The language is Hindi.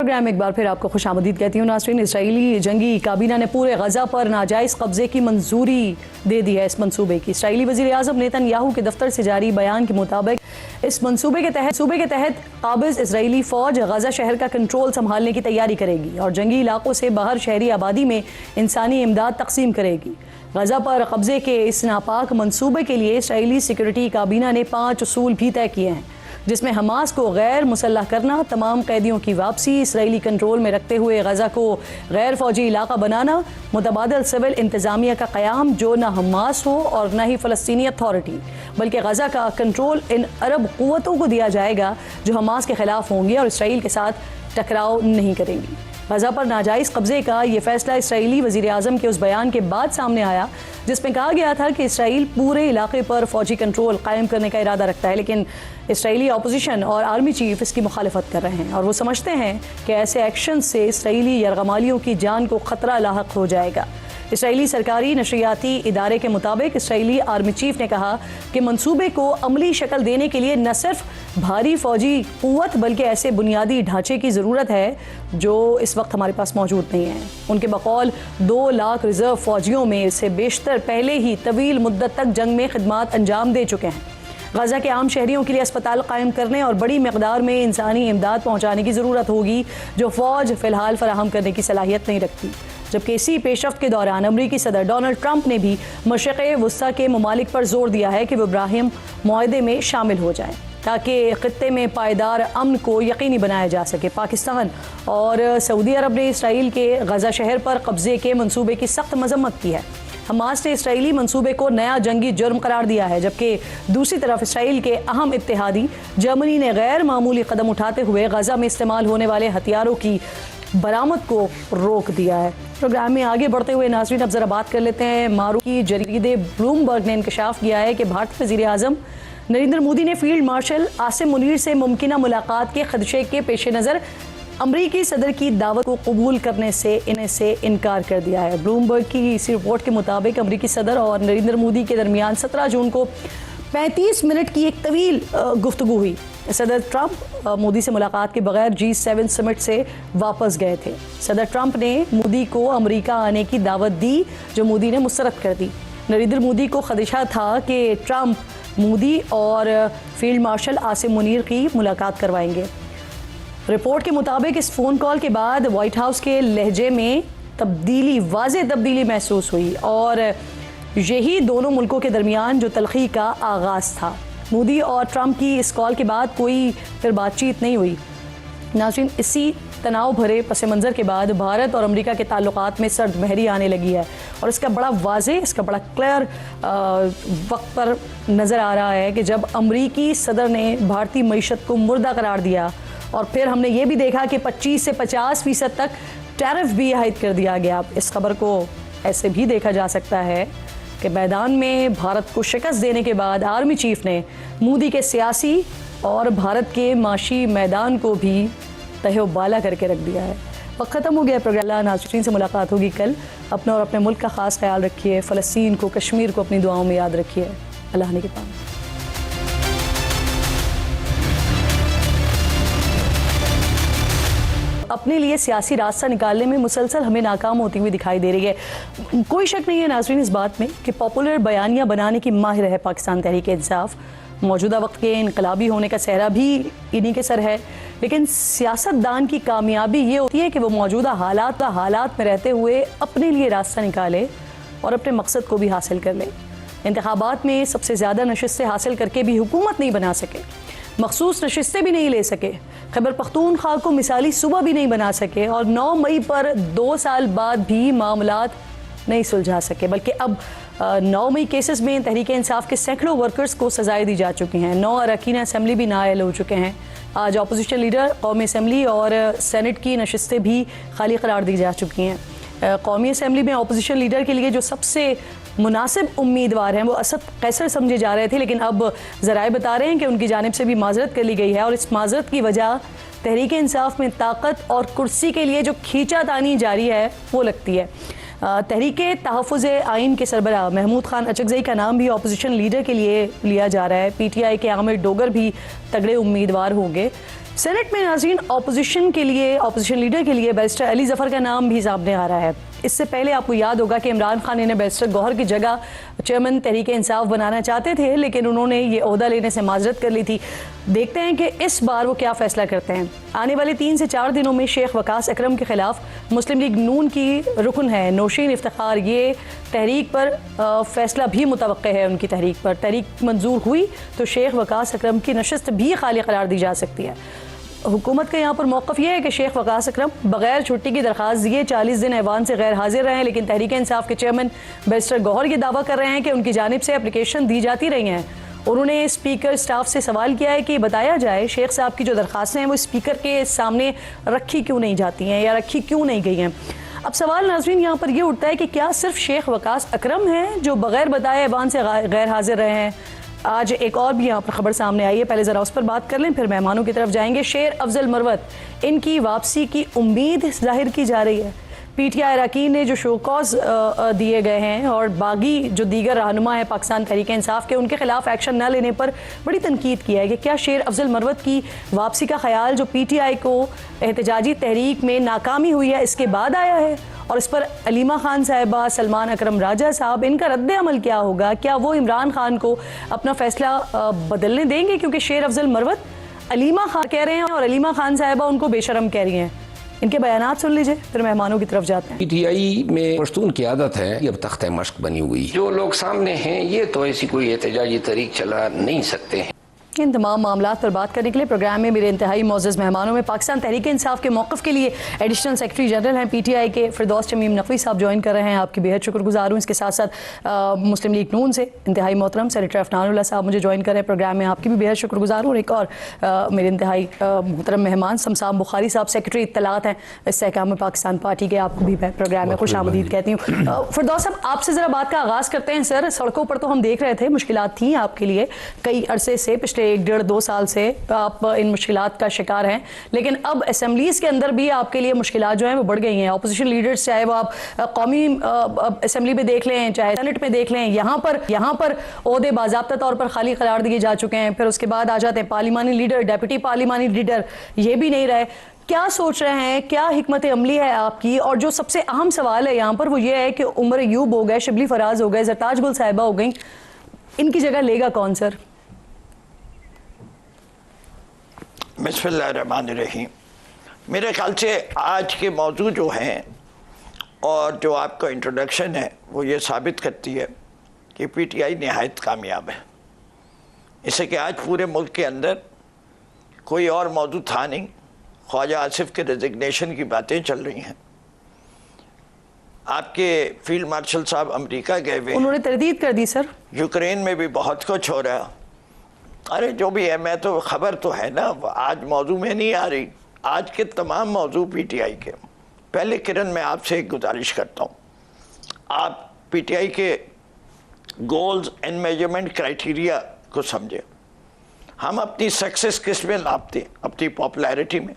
प्रोग्राम में एक बार फिर आपको खुशामदीद कहती हूँ नाज़रीन। इजरायली जंगी काबीना ने पूरे गजा पर नाजायज़ कब्जे की मंजूरी दे दी है। इस मंसूबे की इजरायली वज़ीर आज़म नेतन्याहू के दफ्तर से जारी बयान के मुताबिक इस मंसूबे के तहत काबिज़ इजरायली फ़ौज गजा शहर का कंट्रोल संभालने की तैयारी करेगी और जंगी इलाकों से बाहर शहरी आबादी में इंसानी इमदाद तकसीम करेगी। गजा पर कब्जे के इस नापाक मंसूबे के लिए इजरायली सिक्योरिटी काबीना ने 5 उसूल भी तय किए हैं, जिसमें हमास को गैर मुसल्लह करना, तमाम कैदियों की वापसी, इसराइली कंट्रोल में रखते हुए गजा को गैर फौजी इलाका बनाना, मुतबादल सिविल इंतज़ामिया का क़याम जो न हमास हो और न ही फ़लस्तीनी अथॉरिटी, बल्कि गजा का कंट्रोल इन अरब क़ुव्वतों को दिया जाएगा जो हमास के ख़िलाफ़ होंगी और इसराइल के साथ टकराव नहीं करेंगी। गजा पर नाजायज़ कब्ज़े का ये फैसला इसराइली वज़ीर आज़म के उस बयान के बाद सामने आया जिसमें कहा गया था कि इसराइल पूरे इलाके पर फ़ौजी कंट्रोल कायम करने का इरादा रखता है, लेकिन इसराइली अपोजिशन और आर्मी चीफ इसकी मुखालफत कर रहे हैं और वो समझते हैं कि ऐसे एक्शन से इसराइली यरगमालियों की जान को ख़तरा लाहक हो जाएगा। इसराइली सरकारी नशरियाती इदारे के मुताबिक इसराइली आर्मी चीफ ने कहा कि मंसूबे को अमली शक्ल देने के लिए न सिर्फ भारी फौजी क़ुव्वत बल्कि ऐसे बुनियादी ढांचे की ज़रूरत है जो इस वक्त हमारे पास मौजूद नहीं है। उनके बकौल 2 लाख रिजर्व फौजियों में से बेशतर पहले ही तवील मुद्दत तक जंग में खिदमात अंजाम दे चुके हैं। गजा के आम शहरियों के लिए अस्पताल कायम करने और बड़ी मकदार में इंसानी इमदाद पहुँचाने की ज़रूरत होगी जो फ़ौज फ़िलहाल फराहम करने की सलाहियत नहीं रखती। जबकि इसी पेशरफ्त के दौरान अमरीकी सदर डोनाल्ड ट्रंप ने भी मशरिक़ वस्ता के ममालिक पर जोर दिया है कि वो इब्राहिम मुआहदे में शामिल हो जाएं ताकि ख़ित्ते में पायदार अमन को यकीनी बनाया जा सके। पाकिस्तान और सऊदी अरब ने इसराइल के गजा शहर पर कब्ज़े के मंसूबे की सख्त मजम्मत की है। हमास ने इसराइली मंसूबे को नया जंगी जुर्म करार दिया है, जबकि दूसरी तरफ इसराइल के अहम इत्तेहादी जर्मनी ने गैर मामूली कदम उठाते हुए गजा में इस्तेमाल होने वाले हथियारों की बरामद को रोक दिया है। प्रोग्राम में आगे बढ़ते हुए नाज़रीन अब ज़रा बात कर लेते हैं। मारूकी जरीदे ब्लूमबर्ग ने इंकशाफ किया है कि भारतीय वज़ीर आज़म नरेंद्र मोदी ने फील्ड मार्शल आसिम मुनीर से मुमकिना मुलाकात के खदशे के पेश नज़र अमरीकी सदर की दावत को कबूल करने से इनकार कर दिया है। ब्लूमबर्ग की इसी रिपोर्ट के मुताबिक अमरीकी सदर और नरेंद्र मोदी के दरमियान 17 जून को 35 मिनट की एक तवील गुफ्तगू हुई। सदर ट्रंप मोदी से मुलाकात के बगैर G7 समिट से वापस गए थे। सदर ट्रंप ने मोदी को अमेरिका आने की दावत दी जो मोदी ने मुस्तरद कर दी। नरेंद्र मोदी को खदशा था कि ट्रंप मोदी और फील्ड मार्शल आसिम मुनीर की मुलाकात करवाएंगे। रिपोर्ट के मुताबिक इस फ़ोन कॉल के बाद वाइट हाउस के लहजे में वाज़ेह तब्दीली महसूस हुई और यही दोनों मुल्कों के दरमियान जो तलखी का आगाज़ था। मोदी और ट्रंप की इस कॉल के बाद कोई फिर बातचीत नहीं हुई। नाज़रीन, इसी तनाव भरे पस मंज़र के बाद भारत और अमेरिका के ताल्लुकात में सर्द महरी आने लगी है और इसका बड़ा क्लियर वक्त पर नज़र आ रहा है कि जब अमरीकी सदर ने भारतीय मईशत को मुर्दा करार दिया और फिर हमने ये भी देखा कि 25 से 50% तक टैरिफ भी आयद कर दिया गया। इस खबर को ऐसे भी देखा जा सकता है कि मैदान में भारत को शिकस्त देने के बाद आर्मी चीफ ने मोदी के सियासी और भारत के माशी मैदान को भी तहबाला करके रख दिया है। वक्त ख़त्म हो गया। प्रोग्राम नाज़रीन से मुलाकात होगी कल। अपना और अपने मुल्क का ख़ास ख्याल रखिए। फ़लस्तीन को, कश्मीर को अपनी दुआओं में याद रखिए। अल्लाह ने के पास। अपने लिए सियासी रास्ता निकालने में मुसलसल हमें नाकाम होती हुई दिखाई दे रही है। कोई शक नहीं है नाज़रीन इस बात में कि पॉपुलर बयानियाँ बनाने की माहिर है पाकिस्तान तहरीक इंसाफ। मौजूदा वक्त के इनकलाबी होने का सेहरा भी इन्हीं के सर है, लेकिन सियासतदान की कामयाबी ये होती है कि वो मौजूदा हालात में रहते हुए अपने लिए रास्ता निकाले और अपने मकसद को भी हासिल कर ले। इंतखाबात में सबसे ज़्यादा नशिस्तें हासिल करके भी हुकूमत नहीं बना सके, मखसूस नशिस्तें भी नहीं ले सके, खैबर पख्तूनख्वा को मिसाली सूबा भी नहीं बना सके और 9 मई पर 2 साल बाद भी मामलात नहीं सुलझा सके, बल्कि अब 9 मई केसेस में तहरीक इंसाफ के सैकड़ों वर्कर्स को सजाएं दी जा चुकी हैं। 9 अरकान असम्बली भी नाअहल हो चुके हैं। आज अपोजिशन लीडर कौमी असम्बली और सेनेट की नशिस्तें भी खाली करार दी जा चुकी हैं। कौमी असम्बली में अपोजिशन लीडर के लिए जो सबसे मुनासिब उम्मीदवार हैं वो असद कैसर समझे जा रहे थे, लेकिन अब ज़राए बता रहे हैं कि उनकी जानिब से भी माजरत कर ली गई है और इस माजरत की वजह तहरीक इंसाफ में ताकत और कुर्सी के लिए जो खींचातानी जारी है वो लगती है। तहरीक तहफ़्फ़ुज़ आइन के सरबराह महमूद खान अचकज़ई का नाम भी अपोजिशन लीडर के लिए लिया जा रहा है। PTI के आमिर डोगर भी तगड़े उम्मीदवार होंगे। सेनेट में नाज़रीन अपोजिशन लीडर के लिए बैरिस्टर अली जफर का नाम भी सामने आ रहा है। इससे पहले आपको याद होगा कि इमरान खान इन्हें बैरिस्टर गौहर की जगह चेयरमैन तहरीक इंसाफ बनाना चाहते थे, लेकिन उन्होंने ये ओहदा लेने से माजरत कर ली थी। देखते हैं कि इस बार वो क्या फैसला करते हैं। आने वाले 3 से 4 दिनों में शेख वकास अकरम के खिलाफ मुस्लिम लीग नून की रुकन है नौशीन इफ्तिखार, ये तहरीक पर फैसला भी मुतवक्के है। उनकी तहरीक मंजूर हुई तो शेख वकास अकरम की नशस्त भी खाली करार दी जा सकती है। हुकूमत का यहाँ पर मौक़िफ़ ये है कि शेख वकास अकरम बगैर छुट्टी की दरख्वास्त दिए 40 दिन ऐवान से गैर हाजिर रहे हैं, लेकिन तहरीक इंसाफ के चेयरमैन बैरिस्टर गौहर ये दावा कर रहे हैं कि उनकी जानिब से एप्लीकेशन दी जाती रही हैं। उन्होंने स्पीकर स्टाफ से सवाल किया है कि बताया जाए शेख साहब की जो दरख्वास्तें हैं वो स्पीकर के सामने रखी क्यों नहीं जाती हैं या रखी क्यों नहीं गई हैं। अब सवाल नाज़रीन यहाँ पर यह उठता है कि क्या सिर्फ शेख वकास अकरम हैं जो बगैर बताए ऐवान से गैर हाजिर रहे हैं। आज एक और भी यहाँ पर खबर सामने आई है, पहले ज़रा उस पर बात कर लें फिर मेहमानों की तरफ जाएंगे। शेर अफजल मरवत, इनकी वापसी की उम्मीद जाहिर की जा रही है। पीटीआई अरकान ने जो शोकॉज दिए गए हैं और बागी जो दीगर रहनुमा है पाकिस्तान तहरीक इंसाफ के, उनके खिलाफ एक्शन न लेने पर बड़ी तनकीद किया है कि क्या शेर अफजल मरवत की वापसी का ख्याल जो पीटीआई को एहतजाजी तहरीक में नाकामी हुई है इसके बाद आया है, और इस पर अलीमा खान साहिबा, सलमान अकरम राजा साहब, इनका रद्द अमल क्या होगा? क्या वो इमरान खान को अपना फैसला बदलने देंगे? क्योंकि शेर अफजल मरवत अलीमा खान कह रहे हैं और अलीमा खान साहिबा उनको बेशरम कह रही हैं। इनके बयानात सुन लीजिए फिर मेहमानों की तरफ जाते हैं। पीटीआई में पश्तून की आदत है, ये अब तख्ते मश्क बनी हुई। जो लोग सामने हैं ये तो ऐसी कोई एहतजाजी तहरीक चला नहीं सकते हैं। इन तमाम मामलों पर बात करने के लिए प्रोग्राम में मेरे इंतहाई मोअज़्ज़ज़ मेहमानों में पाकिस्तान तहरीक इंसाफ के मौक़िफ़ के लिए एडिशनल सेक्रेटरी जनरल हैं पीटीआई के फिरदौस शमीम नकवी साहब ज्वाइन कर रहे हैं। आपकी बेहद शुक्रगुजार हूँ। इसके साथ साथ मुस्लिम लीग नून से इंतहाई मोहतरम सेनेटर अफनानुल्लाह साहब मुझे ज्वाइन कर रहे हैं प्रोग्राम में, आपकी भी बेहद शुक्रगुजार हूँ। एक और मेरे इंतहाई मोहतरम मेहमान शमसाम बुखारी साहब सेक्रेटरी इत्तलात हैं इस्तेहकाम पाकिस्तान पार्टी के, आपको भी प्रोग्राम में खुशामदीद कहती हूँ। फिरदौस साहब आपसे ज़रा बात का आगाज़ करते हैं। सर, सड़कों पर तो हम देख रहे थे मुश्किलात थी आपके लिए कई अरसे से, पिछले 1.5-2 साल से आप इन मुश्किलात का शिकार हैं, लेकिन अब असेंबलीज़ के अंदर भी आपके लिए मुश्किलात जो हैं वो बढ़ गई हैं। अपोजिशन लीडर्स चाहे वो आप कौमी असेंबली में देख लें चाहे सेनेट में देख लें, यहाँ पर ओहदे बाज़ाब्ता तौर पर खाली करार दिए जा चुके हैं। फिर उसके बाद आ जाते हैं पार्लिमानी लीडर, डेप्यूटी पार्लिमानी लीडर, ये भी नहीं रहे। क्या सोच रहे हैं, क्या हिकमत अमली है आपकी? और जो सबसे अहम सवाल है यहाँ पर वो ये है कि उमर अयूब हो गए, शिबली फराज हो गए, जरताज गुल साहिबा हो गई, इनकी जगह लेगा कौन सर? बिस्मिल्लाहिर्रहमानिर्रहीम। मेरे ख्याल से आज के मौजू जो हैं और जो आपका इंट्रोडक्शन है वो ये साबित करती है कि पीटीआई नहायत कामयाब है। इससे कि आज पूरे मुल्क के अंदर कोई और मौजू था नहीं, ख्वाजा आसिफ के रेजिग्नेशन की बातें चल रही हैं। आपके फील्ड मार्शल साहब अमेरिका गए हुए, उन्होंने तरदीद कर दी सर। यूक्रेन में भी बहुत कुछ हो रहा है। अरे जो भी है, मैं तो खबर तो है ना, आज मौजू में नहीं आ रही, आज के तमाम मौजू पीटीआई के। पहले किरण मैं आपसे एक गुजारिश करता हूँ, आप पीटीआई के गोल्स एंड मेजरमेंट क्राइटेरिया को समझें। हम अपनी सक्सेस किस में नापते हैं? अपनी पॉपुलैरिटी में।